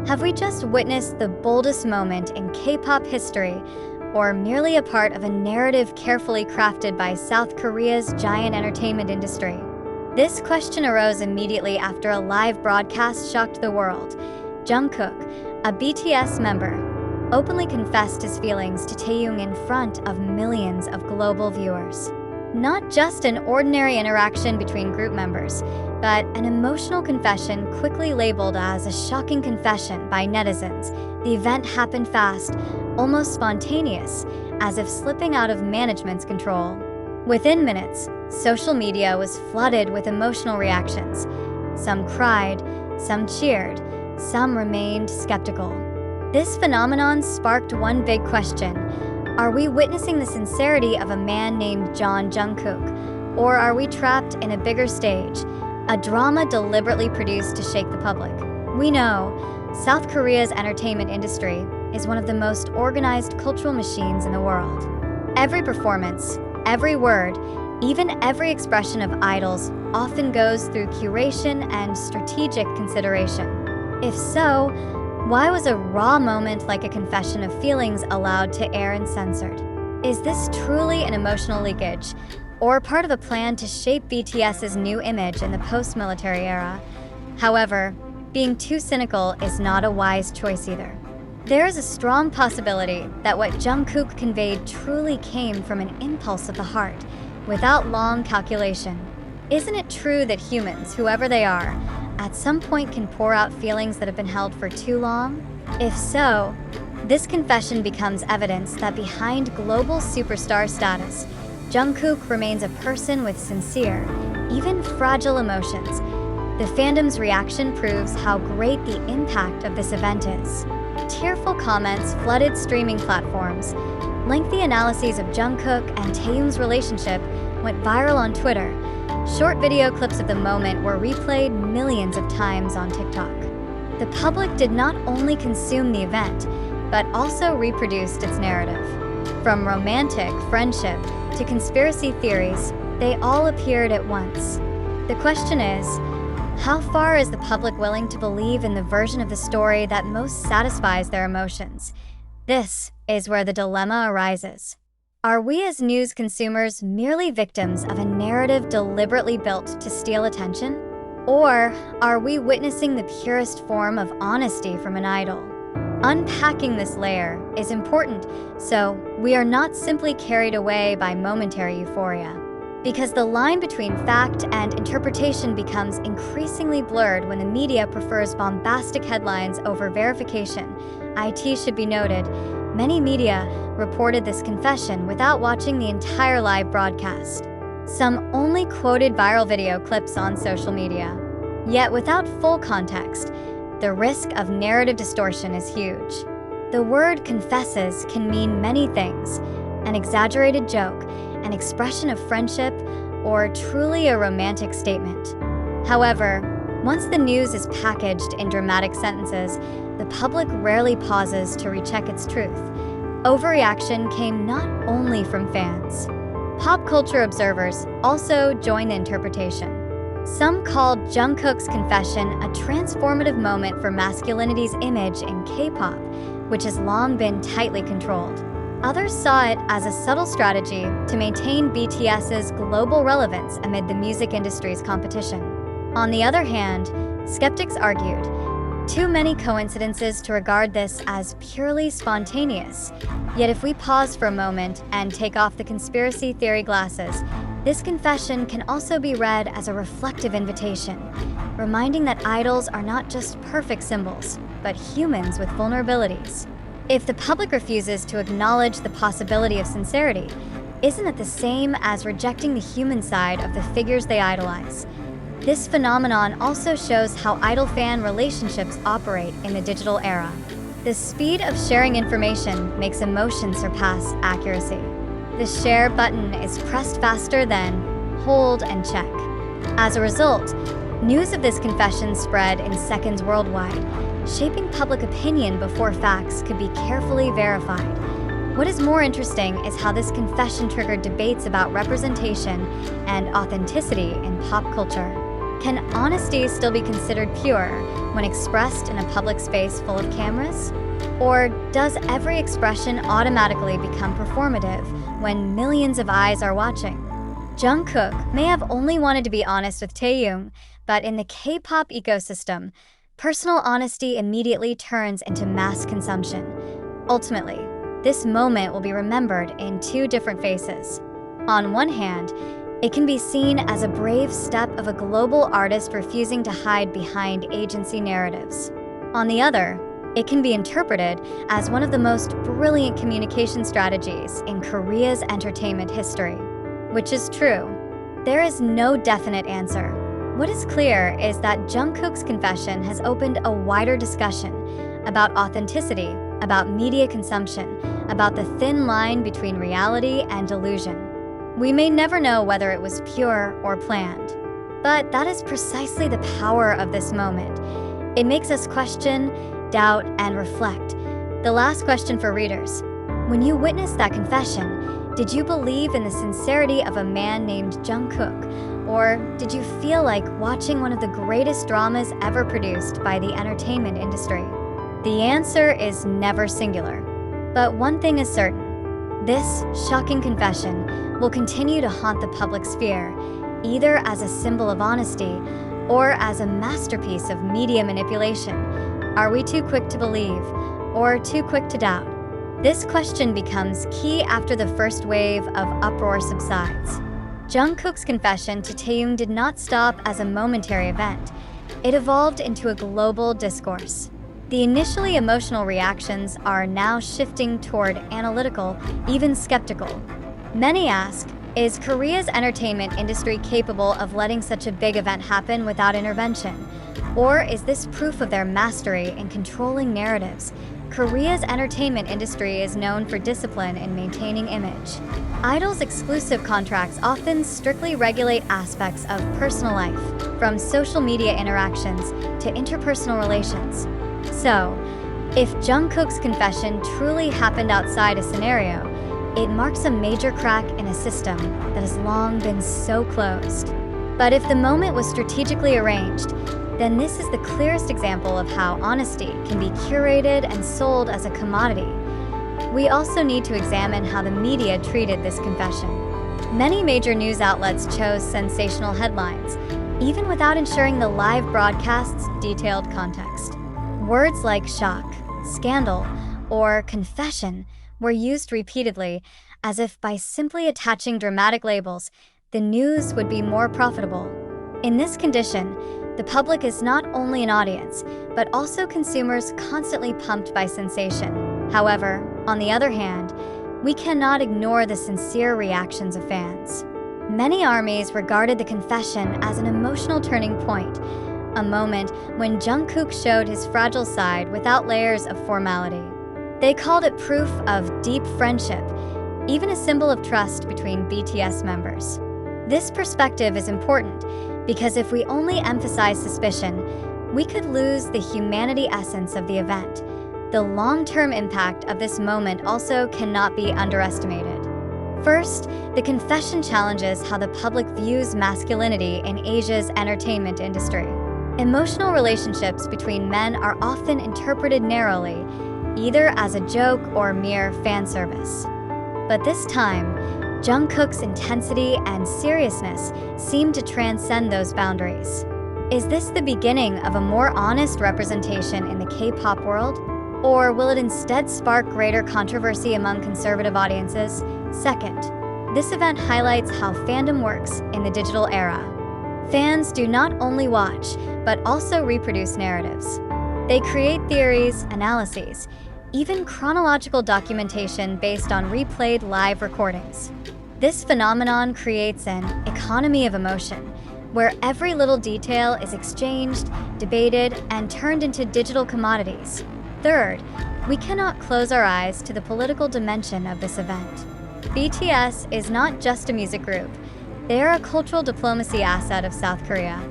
Have we just witnessed the boldest moment in K-pop history, or merely a part of a narrative carefully crafted by South Korea's giant entertainment industry? This question arose immediately after a live broadcast shocked the world. Jungkook, a BTS member, openly confessed his feelings to Taehyung in front of millions of global viewers. Not just an ordinary interaction between group members, but an emotional confession quickly labeled as a shocking confession by netizens. The event happened fast, almost spontaneous, as if slipping out of management's control. Within minutes, social media was flooded with emotional reactions. Some cried, some cheered, some remained skeptical. This phenomenon sparked one big question. Are we witnessing the sincerity of a man named Jungkook, or are we trapped in a bigger stage, a drama deliberately produced to shake the public? We know South Korea's entertainment industry is one of the most organized cultural machines in the world. Every performance, every word, even every expression of idols often goes through curation and strategic consideration. If so, why was a raw moment like a confession of feelings allowed to air uncensored? Is this truly an emotional leakage, or part of a plan to shape BTS's new image in the post-military era? However, being too cynical is not a wise choice either. There is a strong possibility that what Jungkook conveyed truly came from an impulse of the heart, without long calculation. Isn't it true that humans, whoever they are, at some point can pour out feelings that have been held for too long? If so, this confession becomes evidence that behind global superstar status, Jungkook remains a person with sincere, even fragile emotions. The fandom's reaction proves how great the impact of this event is. Tearful comments flooded streaming platforms. Lengthy analyses of Jungkook and Taehyung's relationship went viral on Twitter. Short video clips of the moment were replayed millions of times on TikTok. The public did not only consume the event, but also reproduced its narrative. From romantic friendship to conspiracy theories, they all appeared at once. The question is, how far is the public willing to believe in the version of the story that most satisfies their emotions? This is where the dilemma arises. Are we as news consumers merely victims of a narrative deliberately built to steal attention? Or are we witnessing the purest form of honesty from an idol? Unpacking this layer is important so we are not simply carried away by momentary euphoria. Because the line between fact and interpretation becomes increasingly blurred when the media prefers bombastic headlines over verification. It should be noted, many media reported this confession without watching the entire live broadcast. Some only quoted viral video clips on social media. Yet without full context, the risk of narrative distortion is huge. The word confesses can mean many things: an exaggerated joke, an expression of friendship, or truly a romantic statement. However, once the news is packaged in dramatic sentences, the public rarely pauses to recheck its truth. Overreaction came not only from fans. Pop culture observers also join the interpretation. Some called Jungkook's confession a transformative moment for masculinity's image in K-pop, which has long been tightly controlled. Others saw it as a subtle strategy to maintain BTS's global relevance amid the music industry's competition. On the other hand, skeptics argued, too many coincidences to regard this as purely spontaneous. Yet if we pause for a moment and take off the conspiracy theory glasses, this confession can also be read as a reflective invitation, reminding that idols are not just perfect symbols, but humans with vulnerabilities. If the public refuses to acknowledge the possibility of sincerity, isn't it the same as rejecting the human side of the figures they idolize? This phenomenon also shows how idol-fan relationships operate in the digital era. The speed of sharing information makes emotion surpass accuracy. The share button is pressed faster than hold and check. As a result, news of this confession spread in seconds worldwide, shaping public opinion before facts could be carefully verified. What is more interesting is how this confession triggered debates about representation and authenticity in pop culture. Can honesty still be considered pure when expressed in a public space full of cameras? Or does every expression automatically become performative when millions of eyes are watching? Jungkook may have only wanted to be honest with Taehyung, but in the K-pop ecosystem, personal honesty immediately turns into mass consumption. Ultimately, this moment will be remembered in two different faces. On one hand, it can be seen as a brave step of a global artist refusing to hide behind agency narratives. On the other, it can be interpreted as one of the most brilliant communication strategies in Korea's entertainment history. Which is true? There is no definite answer. What is clear is that Jungkook's confession has opened a wider discussion about authenticity, about media consumption, about the thin line between reality and delusion. We may never know whether it was pure or planned. But that is precisely the power of this moment. It makes us question, doubt, and reflect. The last question for readers: when you witnessed that confession, did you believe in the sincerity of a man named Jungkook? Or did you feel like watching one of the greatest dramas ever produced by the entertainment industry? The answer is never singular. But one thing is certain. This shocking confession will continue to haunt the public sphere, either as a symbol of honesty or as a masterpiece of media manipulation. Are we too quick to believe or too quick to doubt? This question becomes key after the first wave of uproar subsides. Jungkook's confession to Taehyung did not stop as a momentary event. It evolved into a global discourse. The initially emotional reactions are now shifting toward analytical, even skeptical. Many ask, is Korea's entertainment industry capable of letting such a big event happen without intervention? Or is this proof of their mastery in controlling narratives? Korea's entertainment industry is known for discipline in maintaining image. Idols' exclusive contracts often strictly regulate aspects of personal life, from social media interactions to interpersonal relations. So, if Jungkook's confession truly happened outside a scenario, it marks a major crack in a system that has long been so closed. But if the moment was strategically arranged, then this is the clearest example of how honesty can be curated and sold as a commodity. We also need to examine how the media treated this confession. Many major news outlets chose sensational headlines, even without ensuring the live broadcast's detailed context. Words like shock, scandal, or confession were used repeatedly, as if by simply attaching dramatic labels, the news would be more profitable. In this condition, the public is not only an audience, but also consumers constantly pumped by sensation. However, on the other hand, we cannot ignore the sincere reactions of fans. Many armies regarded the confession as an emotional turning point, a moment when Jungkook showed his fragile side without layers of formality. They called it proof of deep friendship, even a symbol of trust between BTS members. This perspective is important because if we only emphasize suspicion, we could lose the humanity essence of the event. The long-term impact of this moment also cannot be underestimated. First, the confession challenges how the public views masculinity in Asia's entertainment industry. Emotional relationships between men are often interpreted narrowly, either as a joke or mere fan service. But this time, Jungkook's intensity and seriousness seem to transcend those boundaries. Is this the beginning of a more honest representation in the K-pop world? Or will it instead spark greater controversy among conservative audiences? Second, this event highlights how fandom works in the digital era. Fans do not only watch, but also reproduce narratives. They create theories, analyses, even chronological documentation based on replayed live recordings. This phenomenon creates an economy of emotion, where every little detail is exchanged, debated, and turned into digital commodities. Third, we cannot close our eyes to the political dimension of this event. BTS is not just a music group. They are a cultural diplomacy asset of South Korea.